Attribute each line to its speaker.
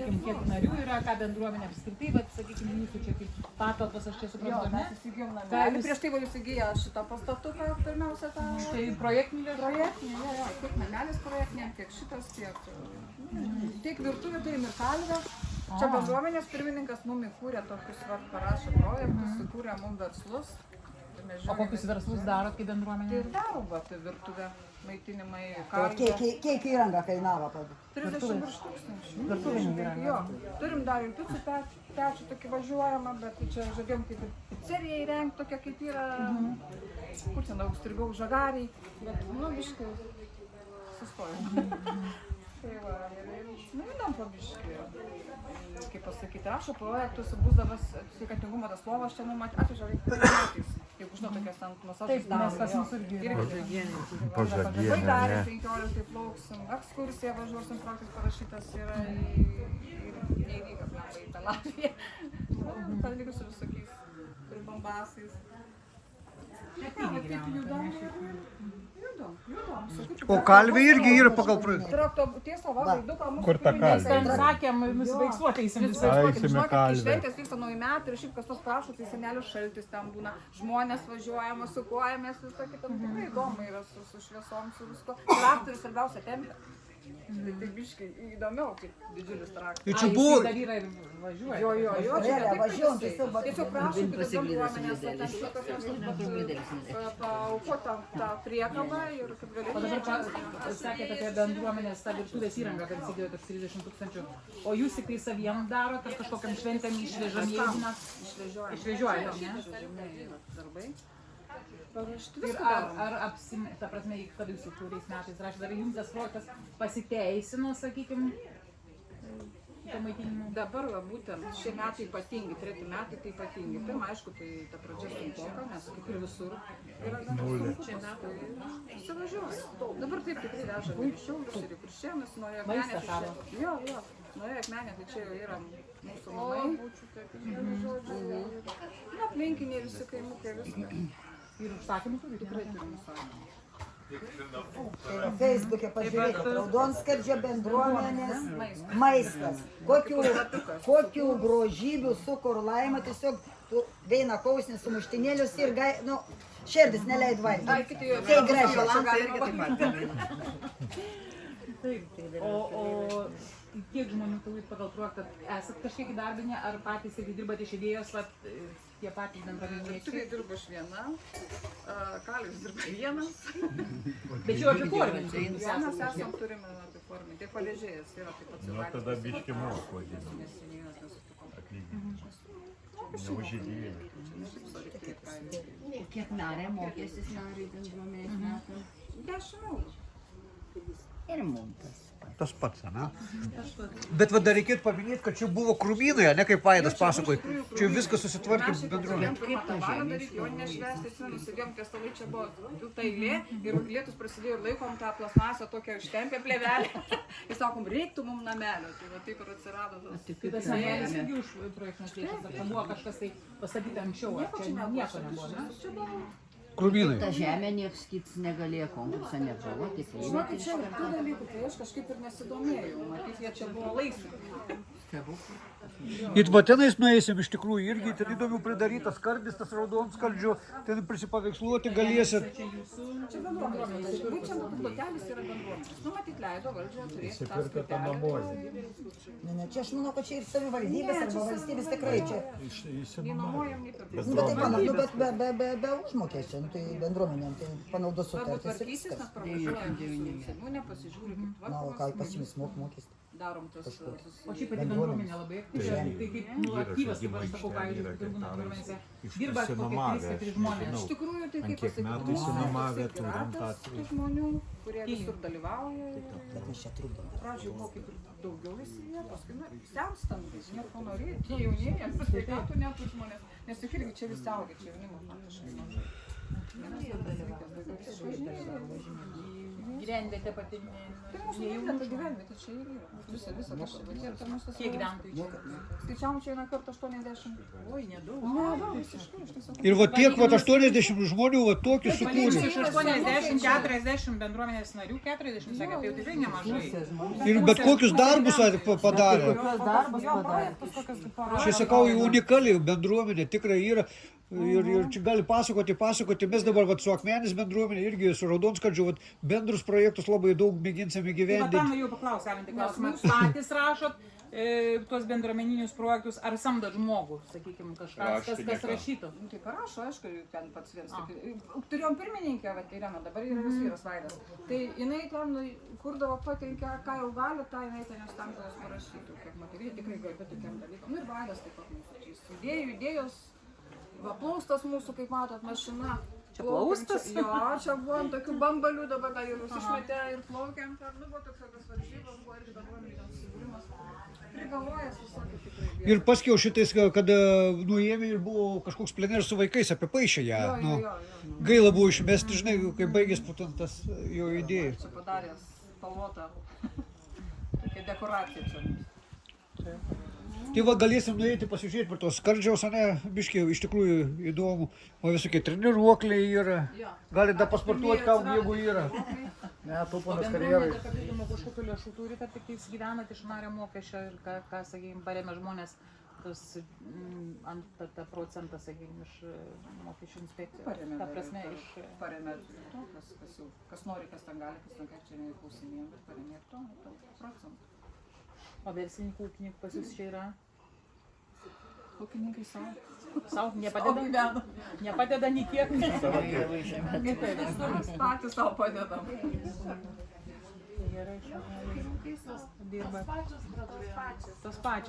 Speaker 1: sakykime, kiek narių yra, ką bendruomenė apskritai, bet, sakykime, jūsų čia kaip patalpos, aš čia suprantu,
Speaker 2: mes įsigijom namelį. Prieš tai buvo įsigiję šitą pastatuką, pirmiausia tą...
Speaker 1: Tai projektinį lėšų?
Speaker 2: Projektinį, jo. Tiek namelis projektinė, tiek šitas, tiek virtuvė, tai ir kalvė. Čia bendruomenės pirmininkas mum įkūrė tokius, parašė projektus, įkūrė mum verslus.
Speaker 1: O kokius verslus darot kaip bendruomenė?
Speaker 2: Tai ir darom, tai virtuvė, maitinimai, kalvė.
Speaker 3: Kiek įranga kainavo?
Speaker 2: 30 virš tūkstančių.
Speaker 1: Virtuvinį įrangą?
Speaker 2: Jo, turim dar ir picų pečių tokį važiuojamą, bet čia žadėjom kaip ir pizzeriją įrengti, tokia kaip yra, kur ten daug strigau, žagariai, bet, biškai sustojom. Tai va, judam po biškai, kaip pasakyti, rašo projektus, bus dabar sveikatingumo tas lovas čia atveža reikia metais, jeigu žinau, tokias ant masažas darom. Baidarį 15 plauksim, ekskursiją važiuosim, projektas parašytas yra ir neįvyka plemba į tą Latviją. Ten lygius su visokiais bombasais. Taip judam.
Speaker 4: O kalvė irgi yra pagal projektą.
Speaker 2: Tiesa, va, vaiduką mūsų
Speaker 5: Kur ta kalvė?
Speaker 1: Ten sakėm, nusiveiksluoti eisim visą.
Speaker 5: Eisime kalvę.
Speaker 2: Šventės vyksta nauji metai ir šiaip kas tos prašo, tai senelių šaltis ten būna. Žmonės važiuojama, sukuojamės, visą kitą. Tikrai įdomu yra su šviesom, su visko. Traktorius svarbiausia tempia. Tai biškai įdomiau, kaip didžiulis traktorius.
Speaker 4: Čia buvo...
Speaker 1: Dar yra ir važiuoja.
Speaker 2: Jo, čia
Speaker 3: važiuojam,
Speaker 2: tiesiog prašom, kad bendruomenės paaukoti tą priekabą ir kad
Speaker 1: O dabar sakėte apie bendruomenės tą virtuvės įrangą, kad įsigijote toks 30 000. O jūs tik tai saviem darot, ar kažkokiam šventėm išvežam jeigu išvežiojam, ne?
Speaker 2: Darbai.
Speaker 1: Ir ar ta prasme, kada jūs kuriais metais rašėte, ar jums tas projektas pasiteisino, sakykime, pamaitinimų?
Speaker 2: Dabar būtent šie metai ypatingi, 3 metai tai ypatingi. Pirma, aišku, tai ta pradžia sunkoka, nes kaip ir visur yra gana sunku. Šie metai įsivažiuos. Dabar taip tikrai veža ir Šiaulius, ir Kuršėnus, nuėjo Akmenė. Jo, nuėjo Akmenė, tai čia jau yra mūsų namai. Aplinkiniai visi kaimukai, viską.
Speaker 1: Ir užsakymų turite?
Speaker 2: Tikrai turim užsakymų.
Speaker 3: Facebook'e pažiūrėkit, Raudonskardžio bendruomenės maistas. Kokių grožybių sukur Laima, tiesiog veina kausnis su muštinėlius ir širdis neleid valgyti. Tai gražiai.
Speaker 1: O kiek žmonių turit pagal projektą? Esat kažkiek įdarbinę, ar patys irgi dirbate iš idėjos, tie patys bendruomenės?
Speaker 2: Tikrai dirbu aš viena, Kalvis dirba vienas.
Speaker 1: Bet jau apiforminti.
Speaker 2: Mes esam turime apiforminti, tai palėžėjas yra taip pat.
Speaker 5: Nu, tada biški moku vadinam. Neužidėjai.
Speaker 6: Kiek narė mokėsis nariai bendruomenės metų?
Speaker 2: 10 eurų.
Speaker 6: Ir mums.
Speaker 4: Tas pats, ne? Bet va dar reikėtų paminėti, kad čia buvo krūmynai, ne kaip Vaidas pasakoja. Čia viskas susitvarkė bendruomenė.
Speaker 2: Kaip tą varą daryti, jo nešvesti, atsimenu, sėdėjom ties stalai, čia buvo ta eilė ir lietus prasidėjo ir laikom tą plasmasę tokią ištempę plėvelę. Ir sakom, reiktų mums namelio, tai va taip ir atsirado.
Speaker 1: Tas namelis irgi už projektinės lėšas, ar buvo kažkas tai pastatyti anksčiau, ar čia nieko nebuvo, ne?
Speaker 4: Krūmynai.
Speaker 6: Ta žemė nieks kits negalėjo, konkursą nebuvo, tik
Speaker 2: Žinokit, čia ir tų dalykų, tai aš kažkaip ir nesidomėjau, matyt, jie čia buvo laisvi.
Speaker 4: Ir va tenais nueisim iš tikrųjų irgi, ten įdomių pridarytas skardis, tas Raudonskardžio, ten prisipaveiksluoti galėsit.
Speaker 2: Čia bendruomenės, čia būtų plotelis yra bendruomenės. Nu, matyt, leido valdžia turėti tą skirtelį.
Speaker 3: Ne, čia aš manau, kad čia ir savivaldybės arba valstybės tikrai čia.
Speaker 2: Nei nuomojam, nei per
Speaker 3: Bet tai be užmokesčio, tai bendruomenėm, tai panaudos sutartis ir
Speaker 2: tvarkysis,
Speaker 3: viskas.
Speaker 2: mes pravažiuojam, nepasižiūri, kaip
Speaker 3: Na, o ką pas jumis mokestį?
Speaker 2: darom tas...
Speaker 1: O šiaip pati bendruomenė labai aktyvi, tai kaip aktyvas, kaip aš sakau, pavyzdžiui, dirbų bendruomenėse, dirba kokie 3-4 žmonės.
Speaker 2: Iš tikrųjų, tai kaip
Speaker 5: metų išsinuomavę turim tą
Speaker 2: žmonių, kurie visur dalyvauja.
Speaker 3: Bet mes čia trukdom.
Speaker 2: Pradžioje buvo kaip ir daugiau įsiję, paskui senstant, nieko norėti, tie jaunieji, sveikatų netų žmonės, nes juk irgi čia visi augia, čia jaunimo faktiškai mažai.
Speaker 1: Gyvenvietė pati.
Speaker 2: Tai mūsų gyvenvietė, gyvenvietė čia ir yra. Visa ta mūsų.
Speaker 1: Kiek gyventojų čia?
Speaker 2: Skaičiavom čia eina kartą 80.
Speaker 1: Oi, nedaug.
Speaker 2: Nedaug, visiškai, aš tai sakau.
Speaker 4: Ir va tiek, va 80 žmonių, va tokį
Speaker 1: Palyginus
Speaker 4: sukūrė.
Speaker 1: iš 80-40 bendruomenės narių, 40 sakė, tai jau tikrai nemažai.
Speaker 4: Ir bet kokius darbus padarė.
Speaker 6: Kokios darbus
Speaker 2: Jo,
Speaker 6: padarė.
Speaker 2: projektus kokias tu parodai.
Speaker 4: Čia sakau, unikali bendruomenė tikrai yra. Ir čia gali pasakoti, mes dabar vat, su Akmenės bendruomenė, irgi su Raudonskardžiu, vat, bendrus projektus labai daug mėginsime
Speaker 1: Tai va tam
Speaker 4: gyvendinti.
Speaker 1: jau paklausė, Alintai, klausimą, patys rašot tuos bendruomeninius projektus, ar samdot žmogų, sakykime, kažkas, kas rašytų.
Speaker 2: Nu, tai parašo, aišku, ten pats vienas. Turėjom pirmininkę, va, Irena, dabar yra vis vyras Vaidas. Tai jinai ten kurdavo pateikia, ką jau gali, tą jinai ten jos stengdavos parašytų, kiek moteriai tikrai gali tokiam dalykam. Nu ir Vaidas taip pat mūsų čia idėjos. Va, plaustas mūsų, kaip matot, mašina.
Speaker 1: Čia plaustas?
Speaker 2: Jo, čia buvo ant tokių bambalių, dabar gal jau išmetė ir plaukiam. Nu, buvo tokios varžybos, buvo ir bendruomenė ten susibūrimas. Prigalvojęs visokį tikrai.
Speaker 4: Ir paskiau šitais, kad nuėmė ir buvo kažkoks pleneris su vaikais, apipaišė ją. Nu, gaila buvo išmesti, žinai, kai baigės būtent tas jo idėja.
Speaker 2: Čia padaręs spalvotą tokią dekoraciją čia.
Speaker 4: Tai va galėsim nueiti pasižiūrėti per tos skardžiaus, ne, biškiai iš tikrųjų įdomu. O visokie treniruokliai yra. Galite dar pasportuoti, kam jeigu yra. Ne, tauponas karjerai.
Speaker 1: Bendruomenė papildomų kažkokių lėšų turite, tik tais gyvenat iš nario mokesčio ir ką sakykime, paremė žmonės, tas tą procentą, sakykime, iš mokesčių inspekcijos.
Speaker 2: Paremė.
Speaker 1: Ta prasme, iš...
Speaker 2: Paremė to, kas nori, kas ten gali, kas ten ką čia neklausinėjom, bet paremė ir to procentų.
Speaker 1: O verslininkų, ūkininkų pas jūs čia yra?
Speaker 2: Ūkininkai savo.
Speaker 1: Sau nepadeda? Nepadeda nei kiek.
Speaker 2: Mes patys savo padedam.
Speaker 1: Gerai, dirba. Tos pačios.